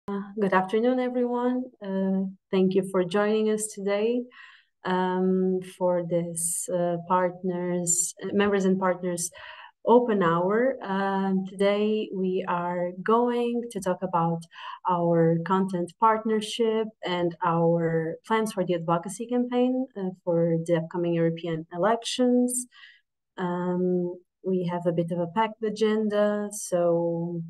Good afternoon, everyone. Thank you for joining us today for this members and partners open hour. Today we are going to talk about our content partnership and our plans for the advocacy campaign for the upcoming European elections. We have a bit of a packed agenda, so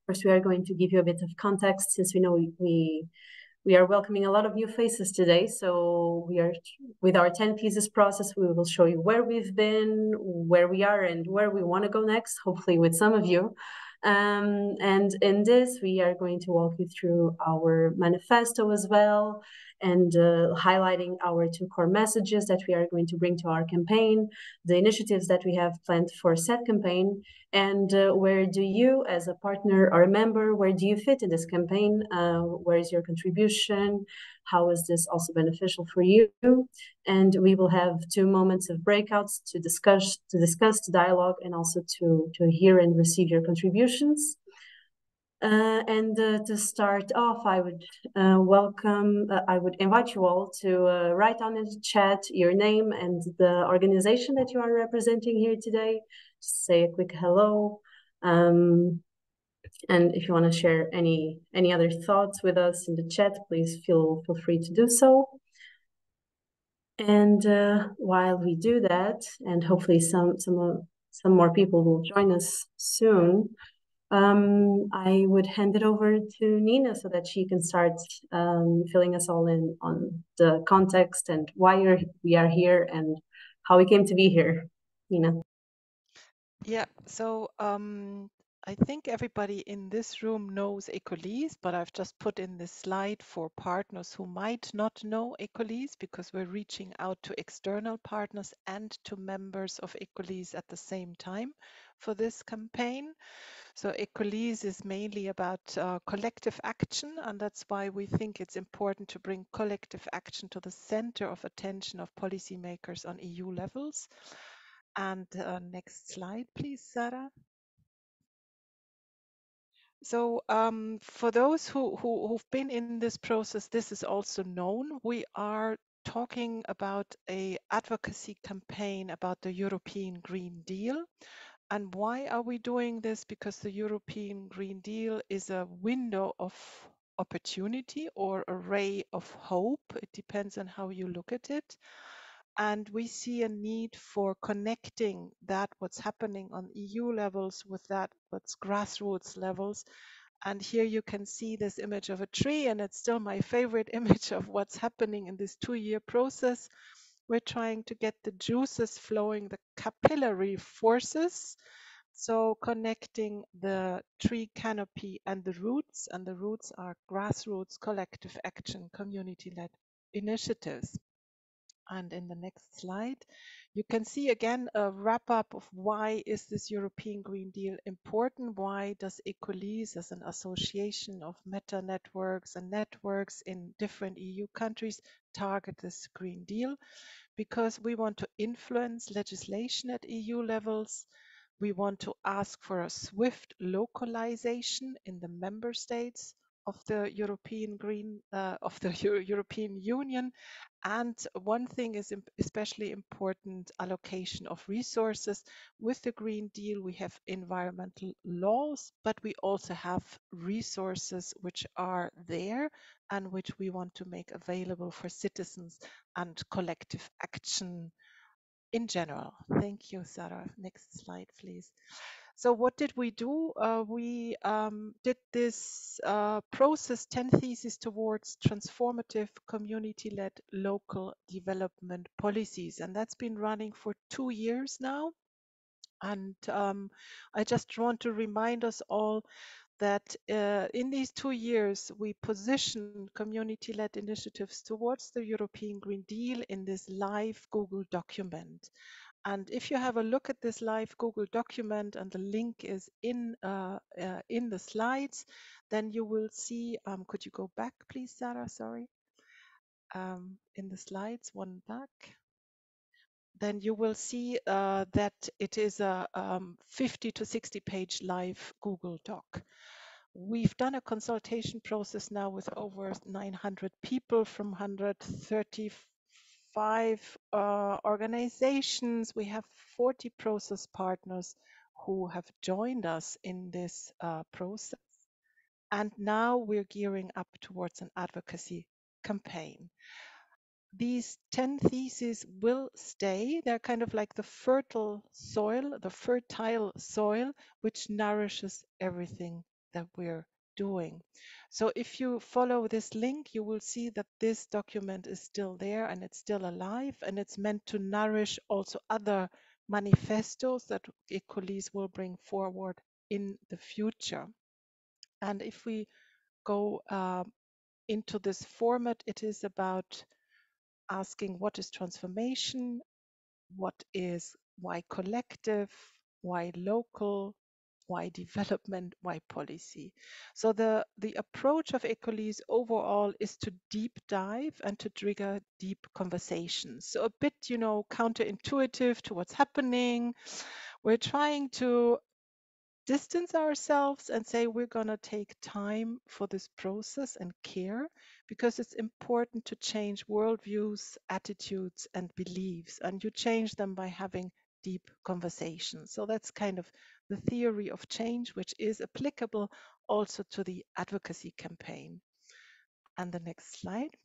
first, we are going to give you a bit of context since we know we are welcoming a lot of new faces today. So we are, with our 10 pieces process, we will show you where we've been, where we are, and where we want to go next, hopefully with some of you. And in this, we are going to walk you through our manifesto as well, and highlighting our two core messages that we are going to bring to our campaign, the initiatives that we have planned for said campaign, and where do you, as a partner or a member, where do you fit in this campaign? Where is your contribution? How is this also beneficial for you? And we will have 2 moments of breakouts to discuss, to dialogue, and also to hear and receive your contributions. And to start off, I would I would invite you all to write on the chat your name and the organization that you are representing here today. Just say a quick hello. And if you want to share any other thoughts with us in the chat, please feel free to do so. And while we do that, and hopefully some more people will join us soon, I would hand it over to Nina so that she can start filling us all in on the context and why we are here and how we came to be here. Nina. Yeah, so I think everybody in this room knows ECOLISE, but I've just put in this slide for partners who might not know ECOLISE because we're reaching out to external partners and to members of ECOLISE at the same time for this campaign. So ECOLISE is mainly about collective action, and that's why we think it's important to bring collective action to the center of attention of policymakers on EU levels. And next slide, please, Sarah. So for those who've been in this process, this is also known. We are talking about an advocacy campaign about the European Green Deal. And why are we doing this? Because the European Green Deal is a window of opportunity or a ray of hope. It depends on how you look at it. And we see a need for connecting that what's happening on EU levels with that what's grassroots levels. And here you can see this image of a tree, and it's still my favorite image of what's happening in this 2-year process. We're trying to get the juices flowing, the capillary forces. So connecting the tree canopy and the roots are grassroots, collective action, community-led initiatives. And in the next slide, you can see again a wrap up of why is this European Green Deal important? Why does ECOLISE as an association of meta networks and networks in different EU countries target this Green Deal? Because we want to influence legislation at EU levels. We want to ask for a swift localization in the member states of the European European Union. And one thing is especially important, allocation of resources. With the Green Deal, we have environmental laws, but we also have resources which are there and which we want to make available for citizens and collective action in general. Thank you, Sarah. Next slide, please. So what did we do? We did this process 10 theses towards transformative community-led local development policies. And that's been running for 2 years now. And I just want to remind us all that in these 2 years, we position community-led initiatives towards the European Green Deal in this live Google document. And if you have a look at this live Google document, and the link is in the slides, then you will see, could you go back, please, Sarah? Sorry. In the slides, one back. Then you will see that it is a 50 to 60 page live Google Doc. We've done a consultation process now with over 900 people from 135 organizations. We have 40 process partners who have joined us in this process. And now we're gearing up towards an advocacy campaign. These 10 theses will stay. They're kind of like the fertile soil, which nourishes everything that we're doing. So if you follow this link, you will see that this document is still there and it's still alive, and it's meant to nourish also other manifestos that ECOLISE will bring forward in the future. And if we go into this format, it is about asking what is transformation, why collective, why local, why development, why policy. So the approach of ECOLISE overall is to deep dive and to trigger deep conversations. So a bit, counterintuitive to what's happening. We're trying to distance ourselves and say we're going to take time for this process and care, because it's important to change worldviews, attitudes, and beliefs. And you change them by having deep conversations. So that's kind of the theory of change, which is applicable also to the advocacy campaign. And the next slide.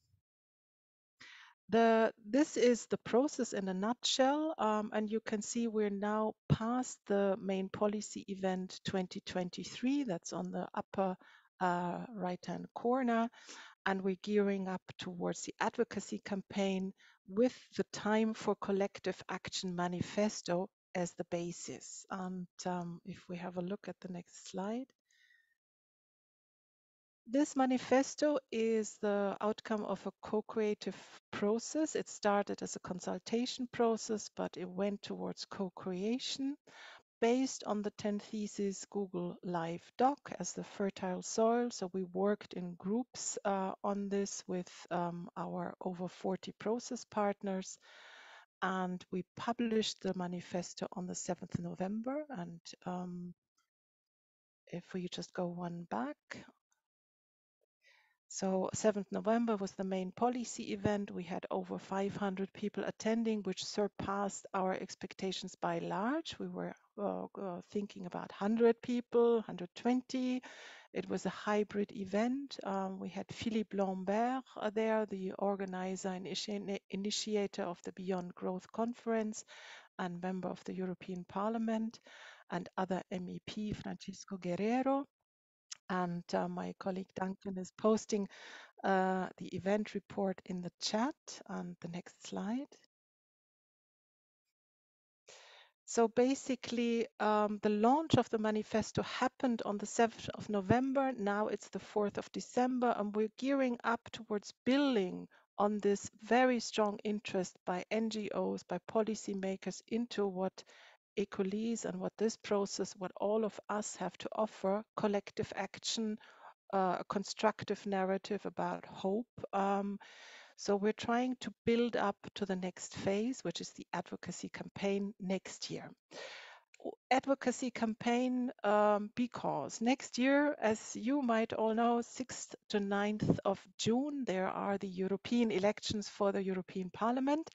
This is the process in a nutshell, and you can see we're now past the main policy event 2023. That's on the upper right-hand corner, and we're gearing up towards the advocacy campaign with the time for Collective Action Manifesto as the basis. And if we have a look at the next slide. This manifesto is the outcome of a co-creative process. It started as a consultation process, but it went towards co-creation based on the 10 theses Google Live Doc as the fertile soil. So we worked in groups on this with our over 40 process partners. And we published the manifesto on the 7th November. And if we just go one back, so 7th November was the main policy event. We had over 500 people attending, which surpassed our expectations by large. We were thinking about 100 people, 120. It was a hybrid event. We had Philippe Lambert there, the organizer and initiator of the Beyond Growth Conference and member of the European Parliament, and other MEP, Francisco Guerrero. And my colleague Duncan is posting the event report in the chat. And the next slide. So basically, the launch of the manifesto happened on the 7th of November. Now it's the 4th of December, and we're gearing up towards building on this very strong interest by NGOs, by policymakers into what ECOLISE and what this process, what all of us have to offer, collective action, a constructive narrative about hope. So we're trying to build up to the next phase, which is the advocacy campaign next year. Advocacy campaign because next year, as you might all know, 6th to 9th of June, there are the European elections for the European Parliament.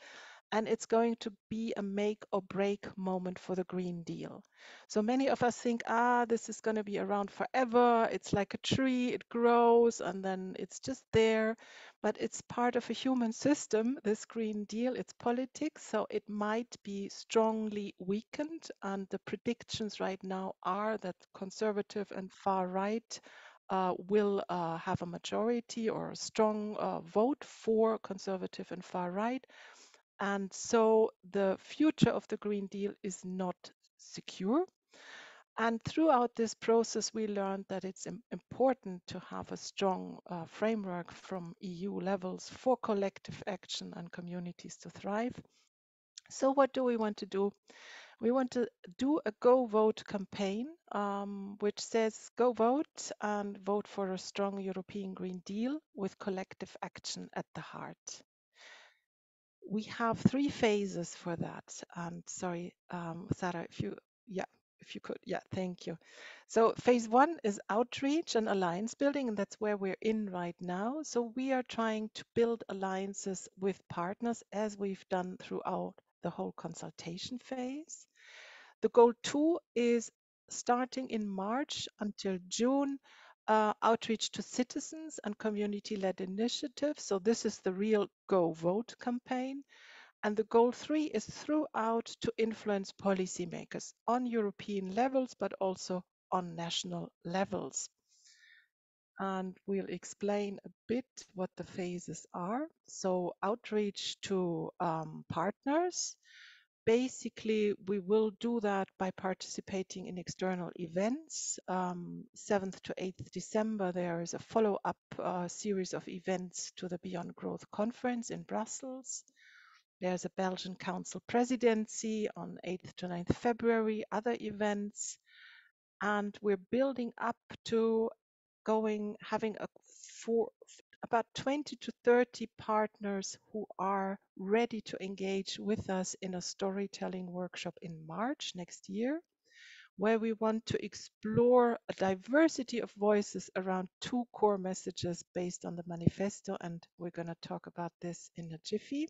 And it's going to be a make or break moment for the Green Deal. So many of us think, this is going to be around forever. It's like a tree, it grows and then it's just there. But it's part of a human system, this Green Deal, it's politics. So it might be strongly weakened. And the predictions right now are that conservative and far right will have a majority or a strong vote for conservative and far right. And so the future of the Green Deal is not secure. And throughout this process, we learned that it's important to have a strong framework from EU levels for collective action and communities to thrive. So what do we want to do? We want to do a Go Vote campaign, which says go vote and vote for a strong European Green Deal with collective action at the heart. We have 3 phases for that. And sorry, Sarah, if you, yeah. if you could. Yeah, thank you. So phase one is outreach and alliance building, and that's where we're in right now. So we are trying to build alliances with partners as we've done throughout the whole consultation phase. The goal two is starting in March until June, outreach to citizens and community-led initiatives. So this is the real Go Vote campaign. And the goal three is throughout to influence policymakers on European levels, but also on national levels. And we'll explain a bit what the phases are. So outreach to partners. Basically, we will do that by participating in external events. 7th to 8th December, there is a follow-up series of events to the Beyond Growth conference in Brussels. There's a Belgian Council presidency on 8th to 9th February, other events. And we're building up to having about 20 to 30 partners who are ready to engage with us in a storytelling workshop in March next year, where we want to explore a diversity of voices around two core messages based on the manifesto. And we're going to talk about this in a jiffy.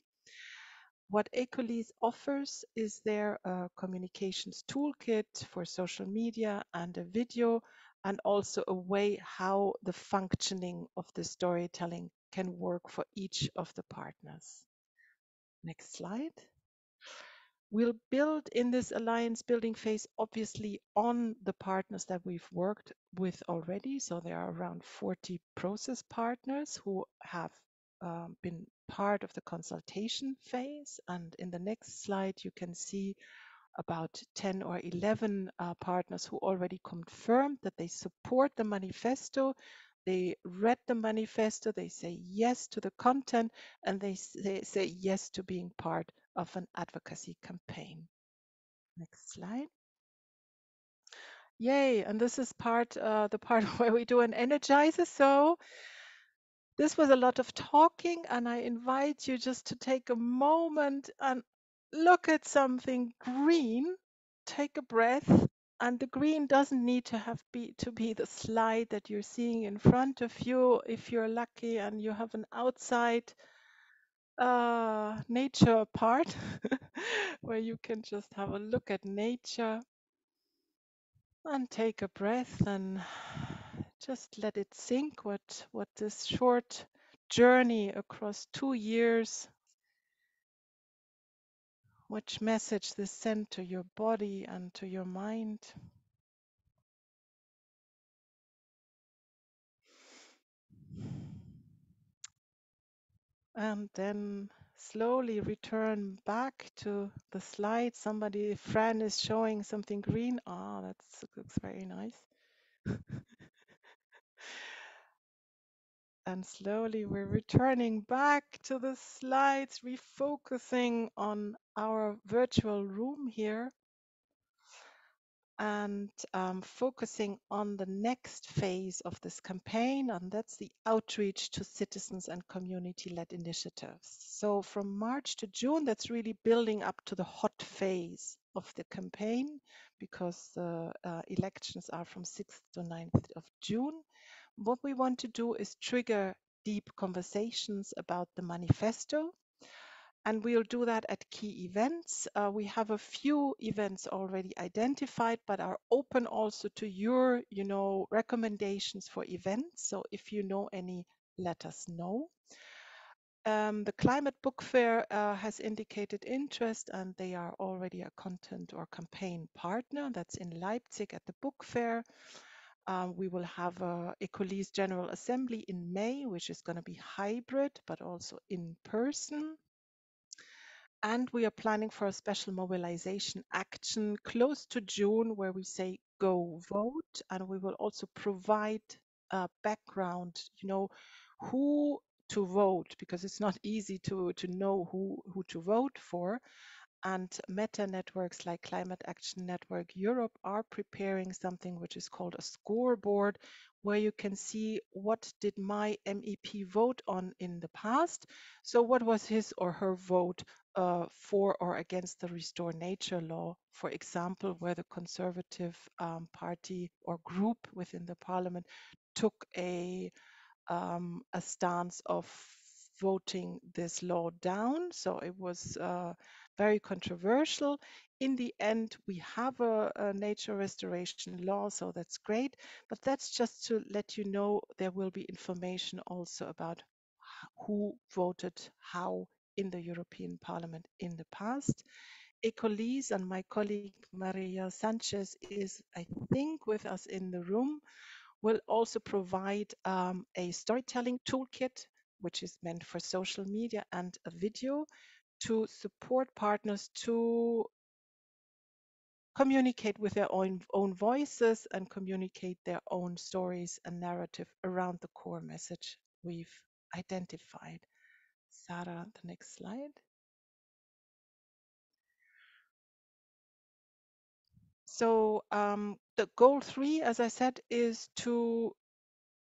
What ECOLISE offers is their communications toolkit for social media and a video, and also a way how the functioning of the storytelling can work for each of the partners. Next slide. We'll build in this alliance building phase, obviously, on the partners that we've worked with already. So there are around 40 process partners who have been part of the consultation phase. And in the next slide, you can see about 10 or 11 partners who already confirmed that they support the manifesto. They read the manifesto, they say yes to the content, and they say yes to being part of an advocacy campaign. Next slide. Yay, and this is the part where we do an energizer. So this was a lot of talking, and I invite you just to take a moment and look at something green, take a breath, and the green doesn't need to be the slide that you're seeing in front of you. If you're lucky and you have an outside nature part where you can just have a look at nature and take a breath and just let it sink what this short journey across 2 years, which message this sent to your body and to your mind. And then slowly return back to the slide. Fran is showing something green. Ah, that looks very nice. And slowly we're returning back to the slides, refocusing on our virtual room here, and focusing on the next phase of this campaign, and that's the outreach to citizens and community-led initiatives. So from March to June, that's really building up to the hot phase of the campaign, because the elections are from 6th to 9th of June. What we want to do is trigger deep conversations about the manifesto, and we'll do that at key events. We have a few events already identified, but are open also to your, recommendations for events. So if you know any, let us know. The Climate Book Fair has indicated interest, and they are already a content or campaign partner. That's in Leipzig at the book fair. We will have a ECOLISE General Assembly in May, which is going to be hybrid, but also in person. And we are planning for a special mobilization action close to June, where we say go vote. And we will also provide background, who to vote, because it's not easy to know who to vote for. And meta networks like Climate Action Network Europe are preparing something which is called a scoreboard, where you can see what did my MEP vote on in the past. So what was his or her vote for or against the Restore Nature law, for example, where the Conservative party or group within the parliament took a stance of voting this law down. So it was very controversial. In the end, we have a nature restoration law, so that's great. But that's just to let you know there will be information also about who voted how in the European Parliament in the past. ECOLISE and my colleague Maria Sanchez is, I think, with us in the room, will also provide a storytelling toolkit, which is meant for social media, and a video to support partners to communicate with their own voices and communicate their own stories and narrative around the core message we've identified. Sarah, the next slide. So the goal 3, as I said, is to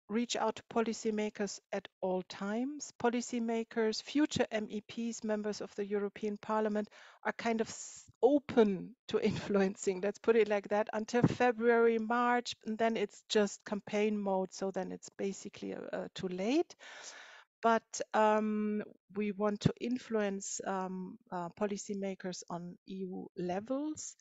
reach out to policymakers at all times. Policymakers, future MEPs, members of the European Parliament, are kind of open to influencing, let's put it like that, until February, March, and then it's just campaign mode, so then it's basically too late. But we want to influence policymakers on EU levels.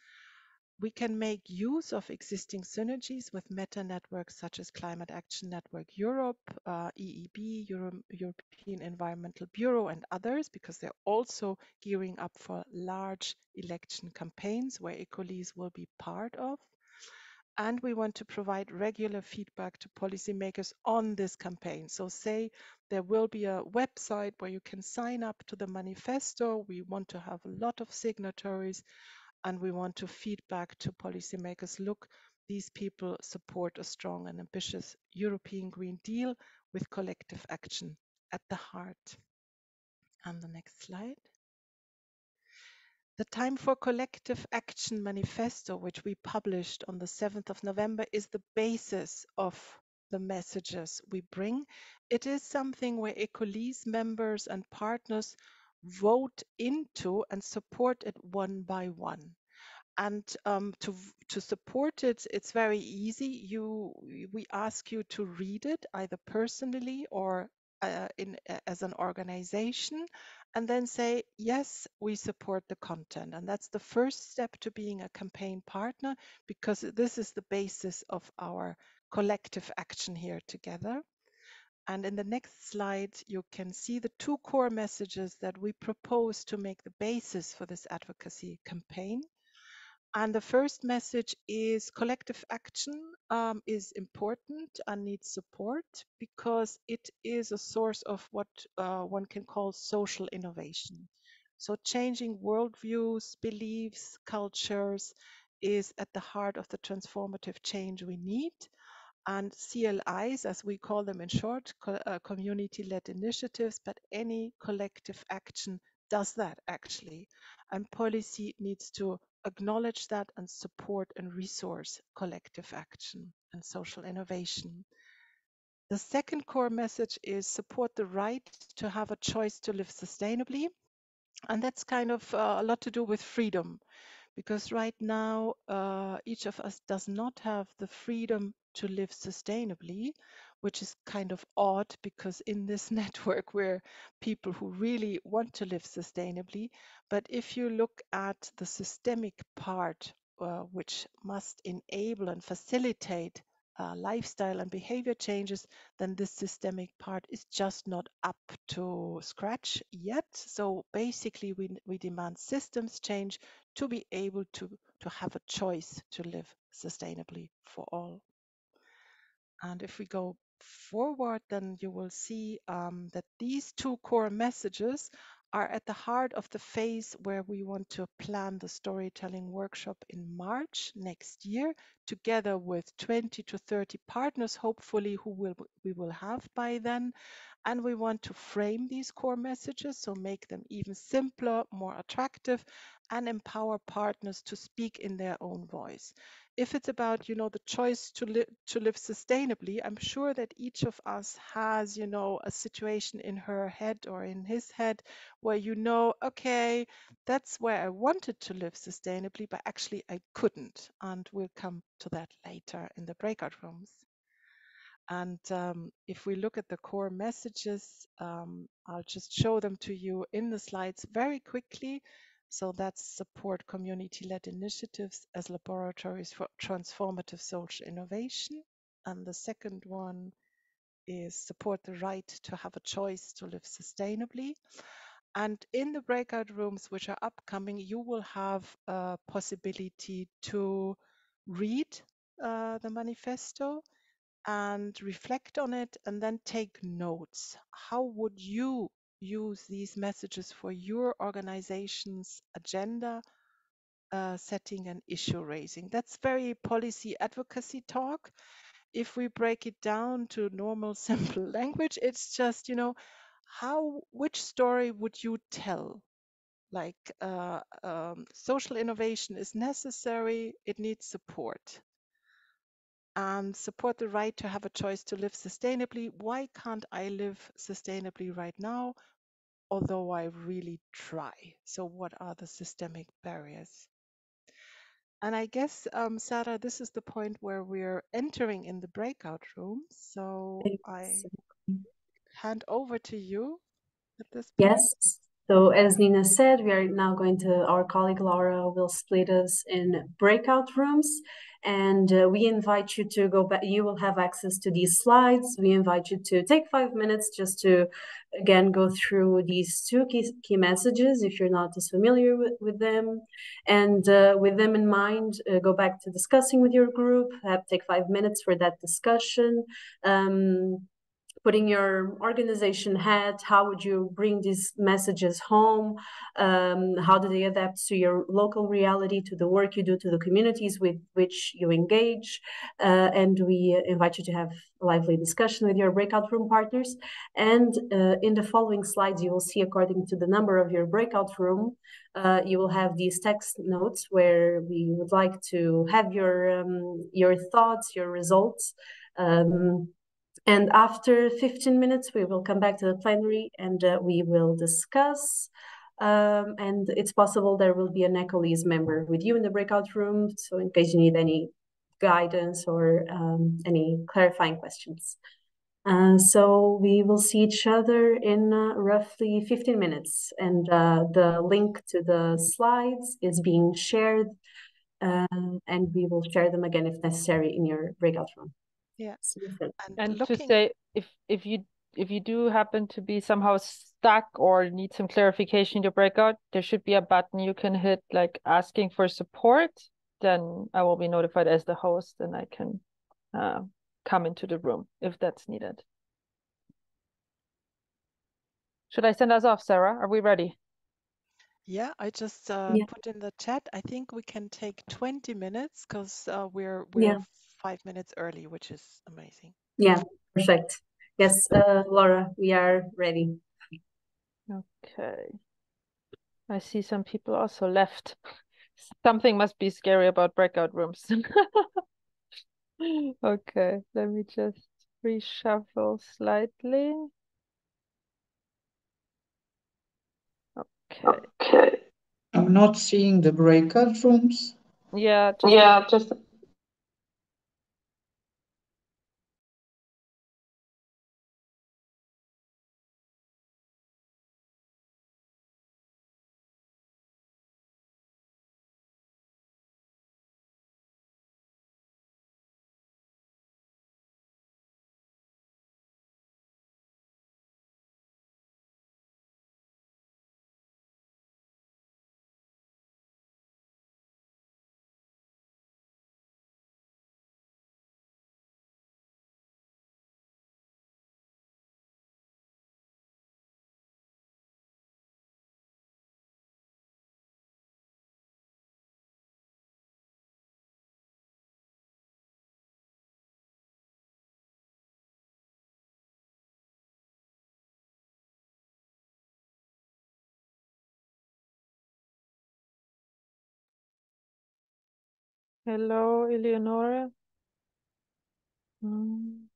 We can make use of existing synergies with meta networks such as Climate Action Network Europe, EEB, European Environmental Bureau, and others, because they're also gearing up for large election campaigns where ECOLISE will be part of. And we want to provide regular feedback to policymakers on this campaign. So say there will be a website where you can sign up to the manifesto. We want to have a lot of signatories, and we want to feed back to policymakers, look, these people support a strong and ambitious European Green Deal with collective action at the heart. And the next slide. The Time for Collective Action Manifesto, which we published on the 7th of November, is the basis of the messages we bring. It is something where ECOLISE members and partners vote into and support it one by one. And to support it, it's very easy. We ask you to read it either personally or as an organization, and then say, yes, we support the content. And that's the first step to being a campaign partner, because this is the basis of our collective action here together. And in the next slide, you can see the 2 core messages that we propose to make the basis for this advocacy campaign. And the first message is collective action is important and needs support, because it is a source of what one can call social innovation. So changing worldviews, beliefs, cultures is at the heart of the transformative change we need. And CLIs, as we call them in short, community-led initiatives, but any collective action does that actually. And policy needs to acknowledge that and support and resource collective action and social innovation. The second core message is support the right to have a choice to live sustainably. And that's kind of a lot to do with freedom, because right now each of us does not have the freedom to live sustainably, which is kind of odd, because in this network we're people who really want to live sustainably. But if you look at the systemic part, which must enable and facilitate lifestyle and behavior changes, then this systemic part is just not up to scratch yet. So basically we demand systems change to be able to have a choice to live sustainably for all. And if we go forward, then you will see that these 2 core messages are at the heart of the phase where we want to plan the storytelling workshop in March next year, together with 20 to 30 partners, hopefully, who we will have by then. And we want to frame these core messages, so make them even simpler, more attractive, and empower partners to speak in their own voice. If it's about, the choice to live sustainably, I'm sure that each of us has, a situation in her head or in his head where okay, that's where I wanted to live sustainably, but actually I couldn't. And we'll come to that later in the breakout rooms. And if we look at the core messages, I'll just show them to you in the slides very quickly. So that's support community-led initiatives as laboratories for transformative social innovation. And the second one is support the right to have a choice to live sustainably. And in the breakout rooms, which are upcoming, you will have a possibility to read the manifesto and reflect on it and then take notes. How would you use these messages for your organization's agenda setting and issue raising? That's very policy advocacy talk. If we break it down to normal, simple language, it's just, which story would you tell? Like social innovation is necessary, it needs support. And support the right to have a choice to live sustainably. Why can't I live sustainably right now, although I really try? So what are the systemic barriers? And I guess, Sarah, this is the point where we're entering in the breakout room. So I hand over to you at this point. Yes. So as Nina said, we are now going to, our colleague Laura will split us in breakout rooms, and we invite you to go back. You will have access to these slides. We invite you to take 5 minutes just to, again, go through these two key messages if you're not as familiar with them. And with them in mind, go back to discussing with your group, take 5 minutes for that discussion. Putting your organization hat, how would you bring these messages home? How do they adapt to your local reality, to the work you do, to the communities with which you engage? And we invite you to have a lively discussion with your breakout room partners. And in the following slides, you will see, according to the number of your breakout room, you will have these text notes where we would like to have your thoughts, your results. And after 15 minutes, we will come back to the plenary and we will discuss. And it's possible there will be an ECOLISE member with you in the breakout room. So in case you need any guidance or any clarifying questions. So we will see each other in roughly 15 minutes. And the link to the slides is being shared. And we will share them again if necessary in your breakout room. Yeah. And to say, if you do happen to be somehow stuck or need some clarification in your breakout, there should be a button you can hit, like asking for support. Then I will be notified as the host and I can come into the room if that's needed. Should I send us off, Sarah? Are we ready? Yeah, I just put in the chat. I think we can take 20 minutes because we're 5 minutes early, which is amazing. Yeah, perfect. Yes, Laura, we are ready. Okay. I see some people also left. Something must be scary about breakout rooms. Okay, let me just reshuffle slightly. Okay. I'm not seeing the breakout rooms. Yeah, just Hello, Eleonora. Mm.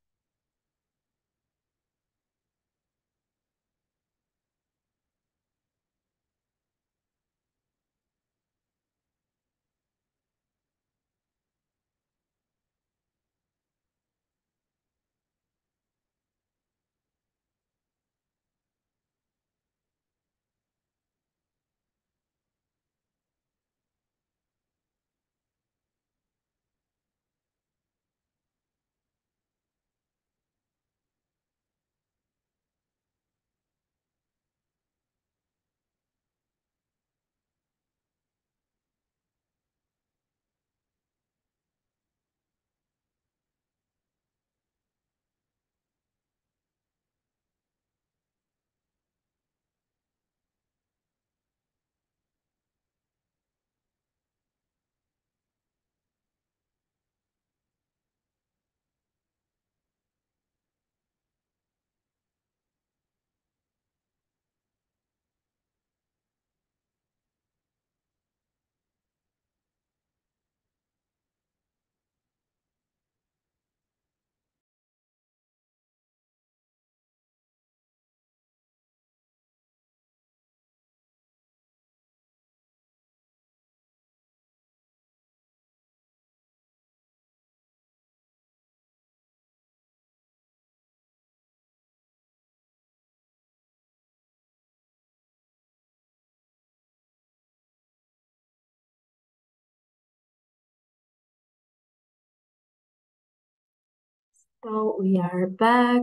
So we are back.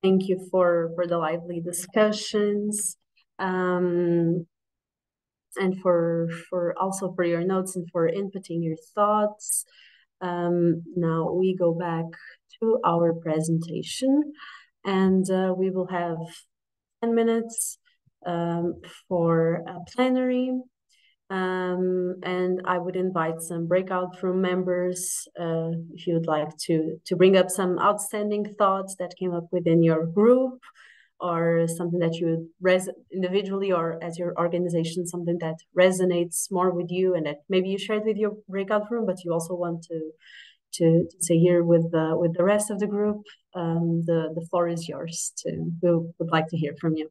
Thank you for the lively discussions, and for also for your notes and for inputting your thoughts. Now we go back to our presentation, and we will have 10 minutes for a plenary. And I would invite some breakout room members if you would like to bring up some outstanding thoughts that came up within your group, or something that you individually or as your organization, something that resonates more with you and that maybe you shared with your breakout room, but you also want to say here with the rest of the group. The floor is yours. We would like to hear from you.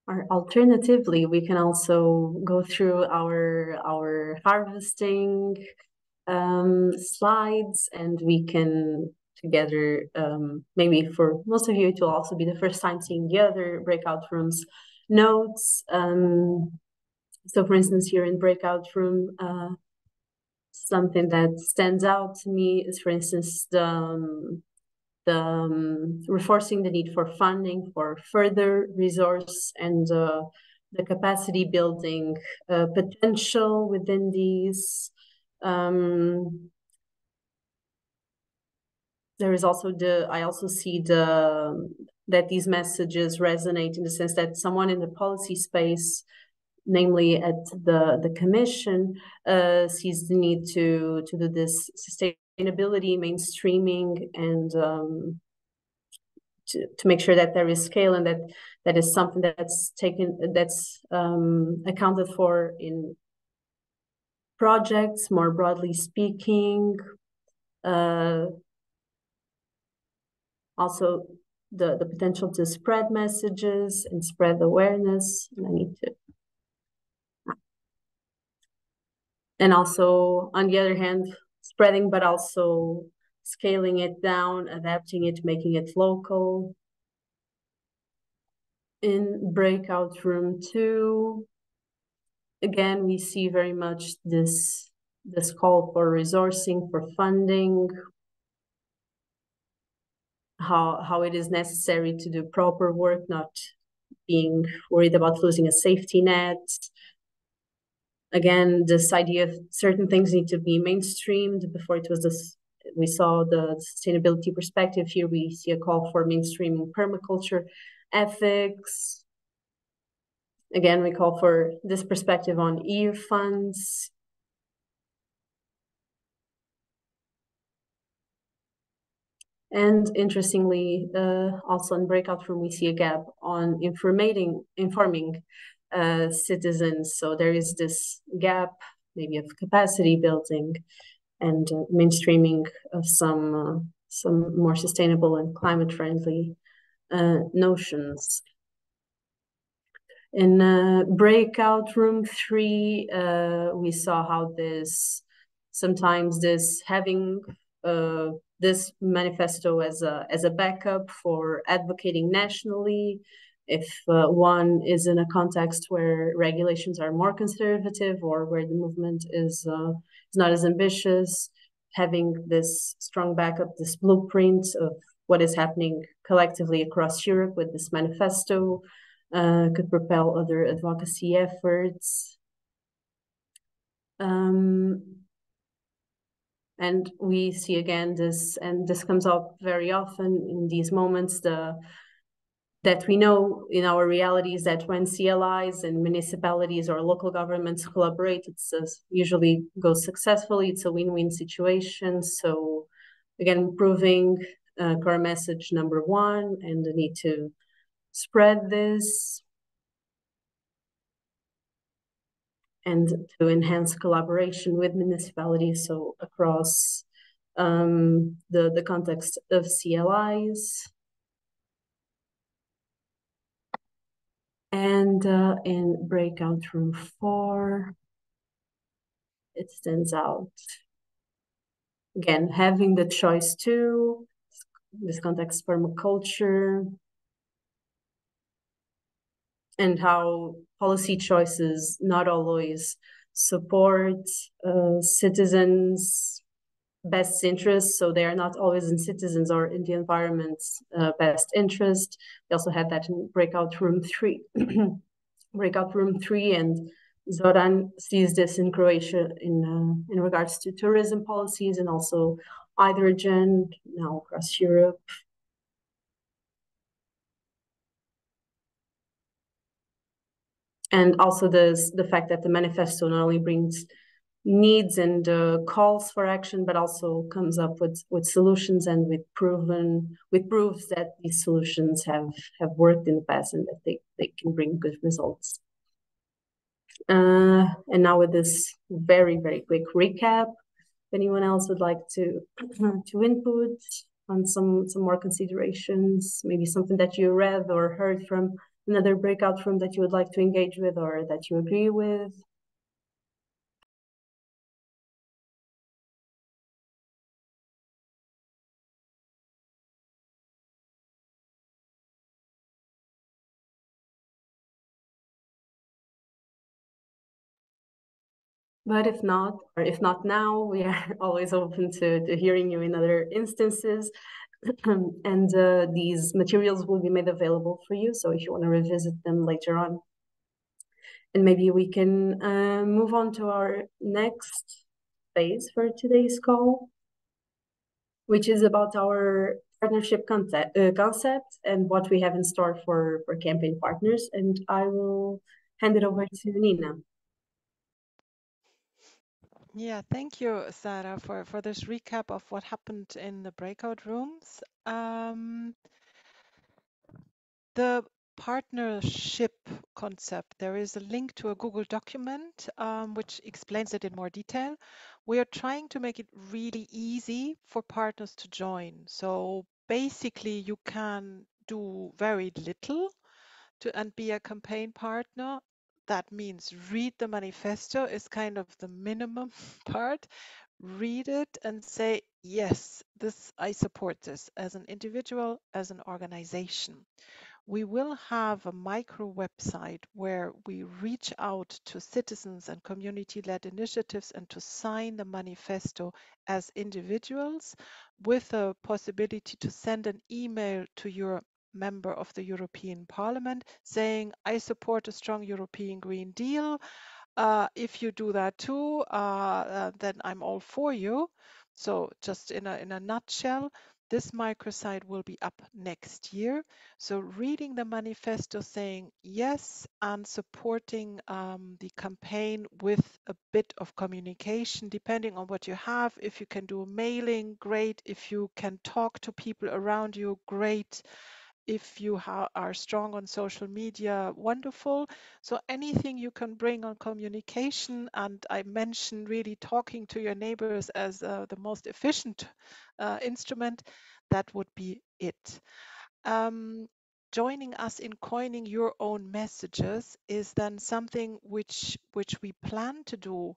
Or alternatively, we can also go through our harvesting slides, and we can together, maybe for most of you, it will also be the first time seeing the other breakout rooms notes. So for instance, here in breakout room, something that stands out to me is, for instance, reinforcing the need for funding for further resource and the capacity building potential within these. There is also I also see that these messages resonate in the sense that someone in the policy space, namely at the Commission, sees the need to do this sustainability mainstreaming and to make sure that there is scale and that is something that's accounted for in projects, more broadly speaking. Also the potential to spread messages and spread awareness. And also, on the other hand, spreading, but also scaling it down, adapting it, making it local. In breakout room 2, again, we see very much this call for resourcing, for funding, how it is necessary to do proper work, not being worried about losing a safety net. Again, this idea of certain things need to be mainstreamed. Before it was this, we saw the sustainability perspective. Here we see a call for mainstreaming permaculture, ethics. Again, we call for this perspective on EU funds. And interestingly, also in breakout room, we see a gap on informing citizens. So there is this gap, maybe of capacity building and mainstreaming of some more sustainable and climate friendly notions. In breakout room 3, we saw how sometimes this having this manifesto as a backup for advocating nationally, if one is in a context where regulations are more conservative or where the movement is not as ambitious, having this strong backup, this blueprint of what is happening collectively across Europe with this manifesto could propel other advocacy efforts. And we see again this, and this comes up very often in these moments, that we know in our realities that when CLIs and municipalities or local governments collaborate, it usually goes successfully. It's a win-win situation. So again, proving core message number 1 and the need to spread this and to enhance collaboration with municipalities, so across the context of CLIs. And in breakout room 4, it stands out. Again, having the choice to, this context permaculture, and how policy choices not always support citizens' best interests, so they are not always in citizens or in the environment's best interest. We also had that in breakout room 3. Breakout room 3, and Zoran sees this in Croatia in regards to tourism policies and also hydrogen now across Europe. And also the fact that the manifesto not only brings needs and calls for action, but also comes up with solutions and with proofs that these solutions have worked in the past and that they can bring good results. And now with this very, very quick recap, if anyone else would like to input on some more considerations, maybe something that you read or heard from another breakout room that you would like to engage with or that you agree with. But if not, or if not now, we are always open to hearing you in other instances. And these materials will be made available for you. So if you want to revisit them later on. And maybe we can move on to our next phase for today's call, which is about our partnership concept and what we have in store for campaign partners. And I will hand it over to Nina. Yeah, thank you, Sarah, for this recap of what happened in the breakout rooms. The partnership concept, there is a link to a Google document which explains it in more detail. We are trying to make it really easy for partners to join. So basically, you can do very little and be a campaign partner. That means read the manifesto is kind of the minimum part. Read it and say, yes, I support this as an individual, as an organization. We will have a micro website where we reach out to citizens and community-led initiatives and to sign the manifesto as individuals, with a possibility to send an email to your member of the European Parliament saying, I support a strong European Green Deal. If you do that too, then I'm all for you. So just in a nutshell, this microsite will be up next year. So reading the manifesto, saying yes, and supporting the campaign with a bit of communication, depending on what you have. If you can do mailing, great. If you can talk to people around you, great. If you are strong on social media, wonderful. So anything you can bring on communication, and I mentioned really talking to your neighbors as the most efficient instrument, that would be it. Joining us in coining your own messages is then something which we plan to do,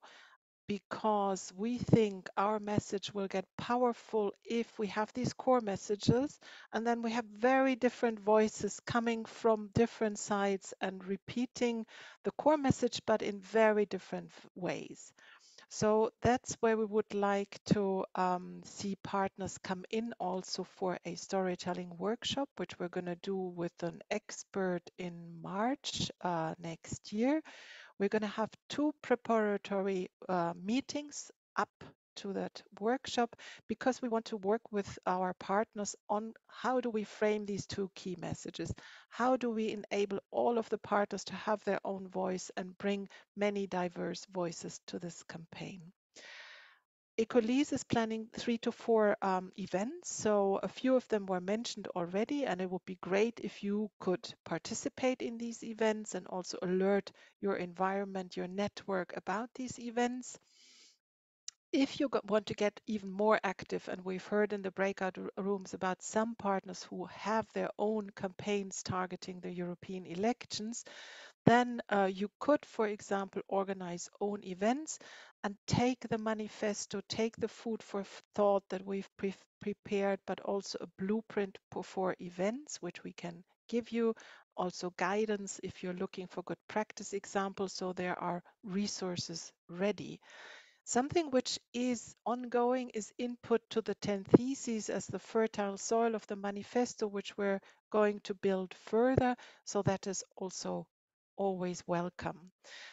because we think our message will get powerful if we have these core messages, and then we have very different voices coming from different sides and repeating the core message, but in very different ways. So that's where we would like to see partners come in also for a storytelling workshop, which we're going to do with an expert in March next year. We're going to have 2 preparatory meetings up to that workshop, because we want to work with our partners on how do we frame these 2 key messages? How do we enable all of the partners to have their own voice and bring many diverse voices to this campaign? ECOLISE is planning 3 to 4 events, so a few of them were mentioned already, and it would be great if you could participate in these events and also alert your environment, your network about these events. If you want to get even more active, and we've heard in the breakout rooms about some partners who have their own campaigns targeting the European elections, then you could, for example, organize own events and take the manifesto, take the food for thought that we've prepared, but also a blueprint for events, which we can give you. Also guidance if you're looking for good practice examples, so there are resources ready. Something which is ongoing is input to the 10 theses as the fertile soil of the manifesto, which we're going to build further. So that is also always welcome.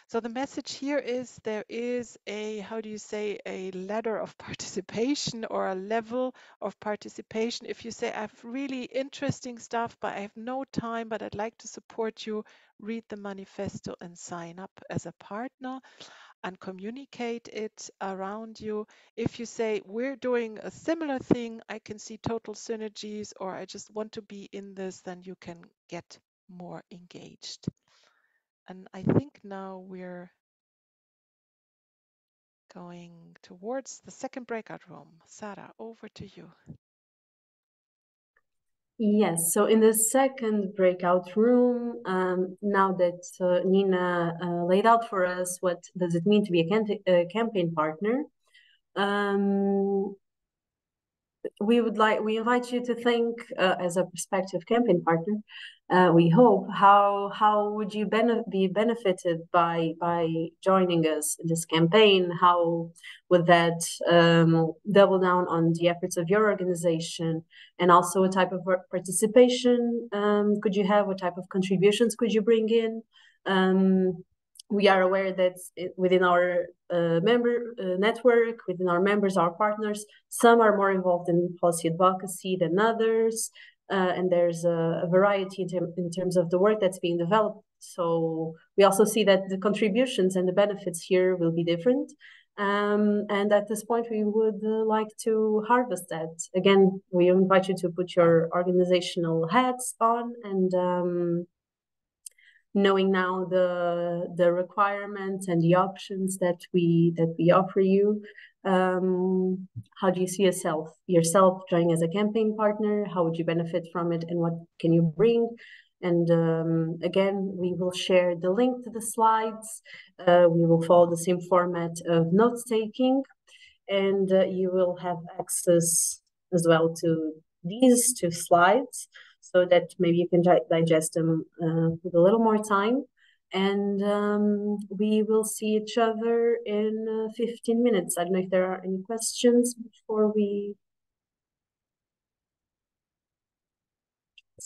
So the message here is there is a, how do you say, a ladder of participation or a level of participation. If you say, I have really interesting stuff, but I have no time, but I'd like to support you, read the manifesto and sign up as a partner and communicate it around you. If you say, we're doing a similar thing, I can see total synergies, or I just want to be in this, then you can get more engaged. And I think now we're going towards the second breakout room. Sarah, over to you. Yes, so in the second breakout room, now that Nina laid out for us what does it mean to be a campaign partner, we invite you to think as a prospective campaign partner. We hope how would you be benefited by joining us in this campaign? How would that double down on the efforts of your organization, and also what type of participation could you have? What type of contributions could you bring in? We are aware that within our member network, within our members, our partners, some are more involved in policy advocacy than others, and there's a variety in terms of the work that's being developed. So we also see that the contributions and the benefits here will be different. And at this point, we would like to harvest that. Again, we invite you to put your organizational hats on and knowing now the requirements and the options that we offer you, how do you see yourself joining as a campaign partner? How would you benefit from it, and what can you bring? And again, we will share the link to the slides. We will follow the same format of notes taking, and you will have access as well to these 2 slides, so that maybe you can digest them with a little more time. And we will see each other in 15 minutes. I don't know if there are any questions before we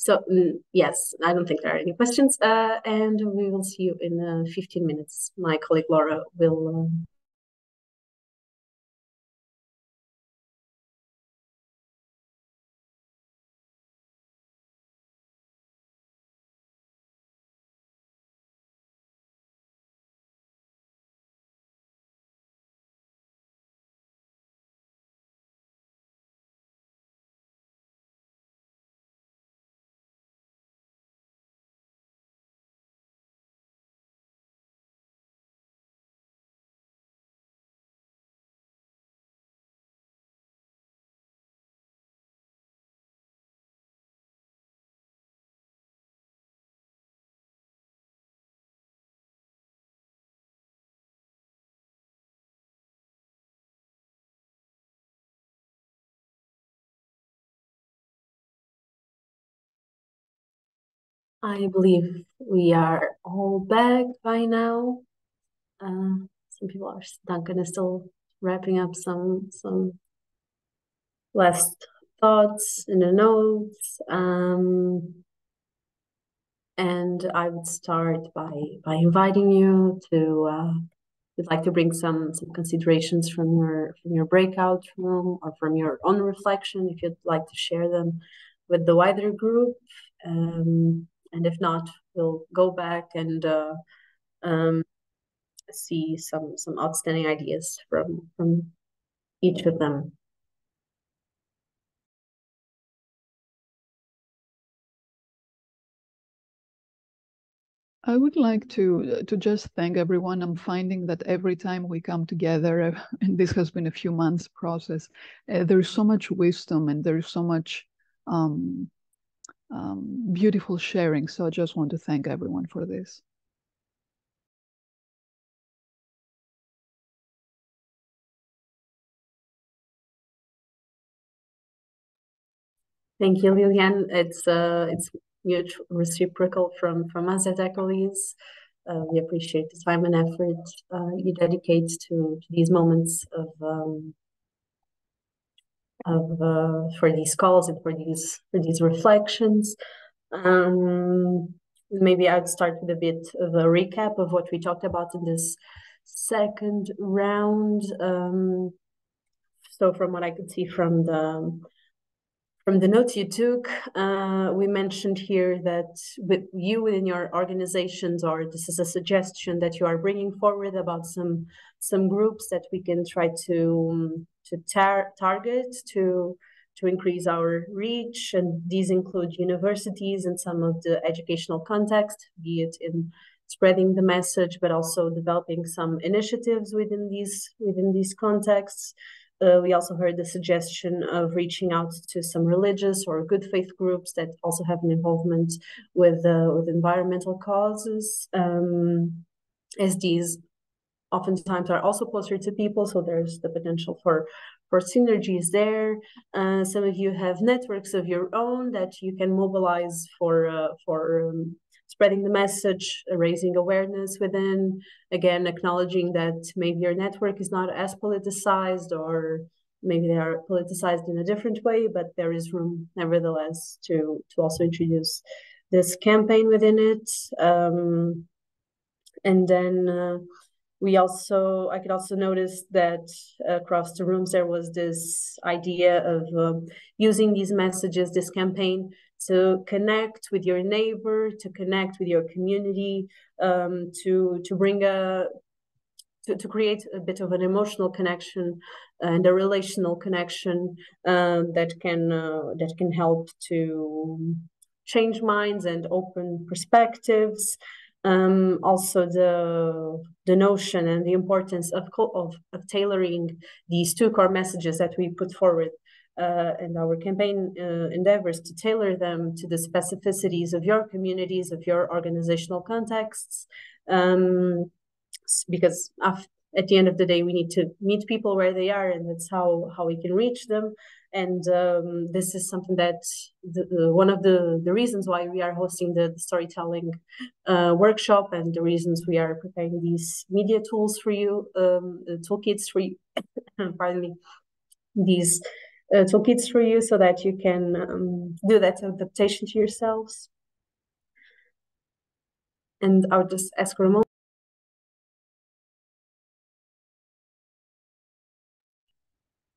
So yes, I don't think there are any questions, and we will see you in 15 minutes. My colleague Laura will. I believe we are all back by now. Some people are. Duncan is still wrapping up some last thoughts in the notes. And I would start by inviting you to. We'd like to bring some considerations from your breakout room or from your own reflection, if you'd like to share them with the wider group. And if not, we'll go back and see some outstanding ideas from each of them. I would like to just thank everyone. I'm finding that every time we come together, and this has been a few months process, there's so much wisdom and there's so much beautiful sharing. So I just want to thank everyone for this. Thank you, Liliane. It's mutual, reciprocal from us at ECOLISE. We appreciate the time and effort you dedicate to these moments for these calls and for these reflections. Maybe I'd start with a bit of a recap of what we talked about in this second round. So from what I could see from the notes you took, we mentioned here that within your organizations, or this is a suggestion that you are bringing forward about some groups that we can try to target to increase our reach, and these include universities and some of the educational context, be it in spreading the message, but also developing some initiatives within these contexts. We also heard the suggestion of reaching out to some religious or good faith groups that also have an involvement with environmental causes, as these oftentimes are also closer to people, so there's the potential for synergies there. Some of you have networks of your own that you can mobilize for spreading the message, raising awareness within, again, acknowledging that maybe your network is not as politicized, or maybe they are politicized in a different way, but there is room nevertheless to also introduce this campaign within it. And then I could also notice that across the rooms there was this idea of using these messages, this campaign, to connect with your neighbor, to connect with your community, to bring to create a bit of an emotional connection and a relational connection that can help to change minds and open perspectives. Also the notion and the importance of tailoring these two core messages that we put forward, and our campaign endeavors to tailor them to the specificities of your communities, of your organizational contexts, because at the end of the day, we need to meet people where they are, and that's how we can reach them. And this is something that one of the reasons why we are hosting the storytelling workshop, and the reasons we are preparing these media tools for you, toolkits for you, pardon me, these toolkits for you so that you can do that adaptation to yourselves. And I'll just ask for a moment.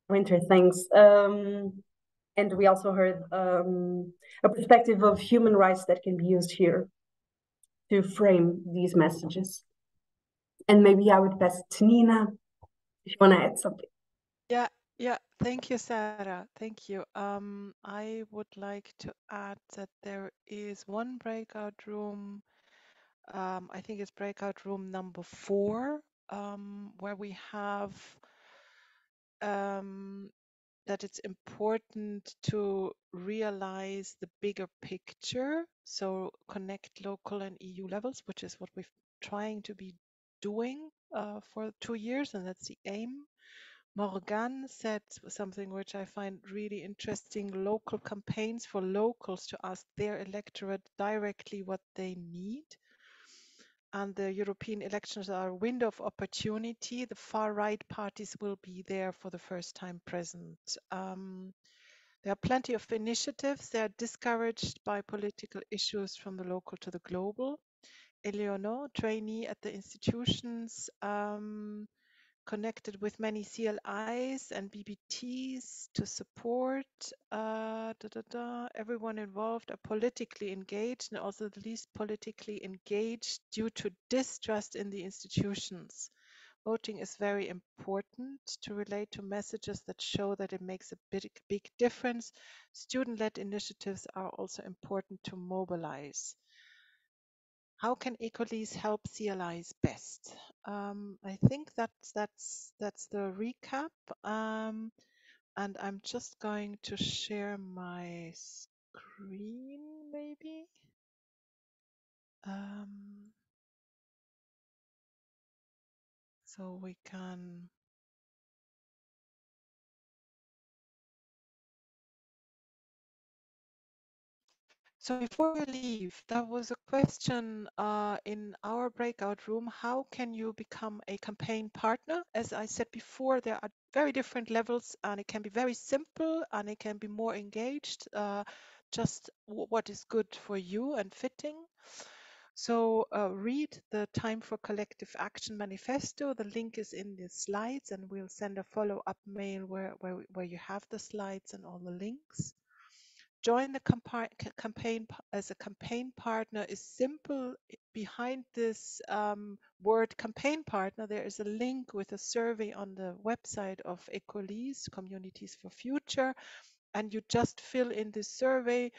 Winter, thanks. And we also heard a perspective of human rights that can be used here to frame these messages. And maybe I would pass it to Nina if you want to add something. Yeah. Thank you, Sarah. Thank you. I would like to add that there is one breakout room. I think it's breakout room number 4, where we have that it's important to realize the bigger picture. So connect local and EU levels, which is what we're trying to be doing for 2 years, and that's the aim. Morgan said something which I find really interesting: local campaigns for locals to ask their electorate directly what they need. And the European elections are a window of opportunity. The far-right parties will be there for the first time present. There are plenty of initiatives. They are discouraged by political issues from the local to the global. Eleonore, trainee at the institutions, connected with many CLIs and BBTs to support. Everyone involved are politically engaged, and also the least politically engaged due to distrust in the institutions. Voting is very important to relate to messages that show that it makes a big difference. Student-led initiatives are also important to mobilize. How can ECOLISE help CLIs best? I think that's the recap. And I'm just going to share my screen, maybe. So we can. So before you leave, there was a question in our breakout room: how can you become a campaign partner? As I said before, there are very different levels, and it can be very simple and it can be more engaged, just what is good for you and fitting. So read the Time for Collective Action Manifesto. The link is in the slides, and we'll send a follow-up mail where you have the slides and all the links. Join the campaign as a campaign partner is simple. Behind this word campaign partner, there is a link with a survey on the website of ECOLISE, Communities for Future, and you just fill in this survey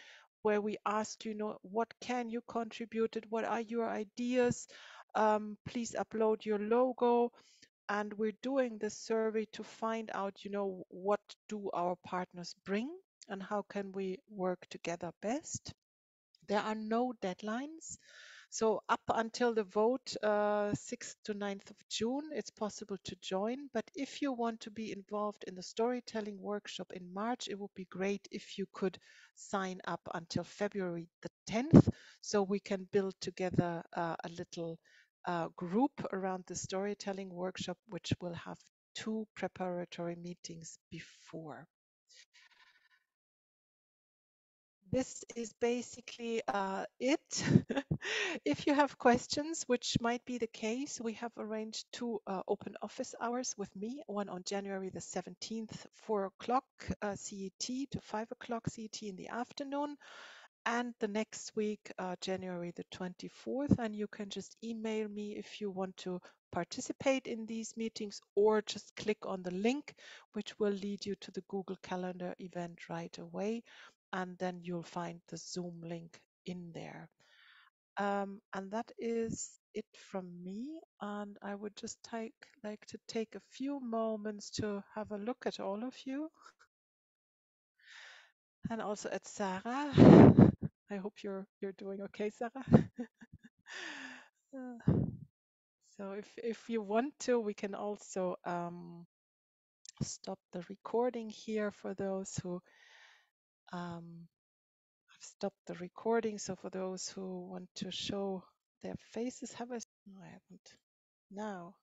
where we ask what can you contribute, what are your ideas, please upload your logo. And we're doing this survey to find out what do our partners bring and how can we work together best. There are no deadlines. So up until the vote, 6th to 9th of June, it's possible to join. But if you want to be involved in the storytelling workshop in March, it would be great if you could sign up until February the 10th, so we can build together a little group around the storytelling workshop, which will have 2 preparatory meetings before. This is basically it. If you have questions, which might be the case, we have arranged 2 open office hours with me, one on January the 17th, 4 o'clock CET to 5 o'clock CET in the afternoon, and the next week, January the 24th. And you can just email me if you want to participate in these meetings, or just click on the link, which will lead you to the Google Calendar event right away. And then you'll find the Zoom link in there. And that is it from me. And I would just like to take a few moments to have a look at all of you. And also at Sarah. I hope you're doing okay, Sarah. So if you want to, we can also stop the recording here for those who have stopped the recording. So for those who want to show their faces, have I? No, I haven't. Now.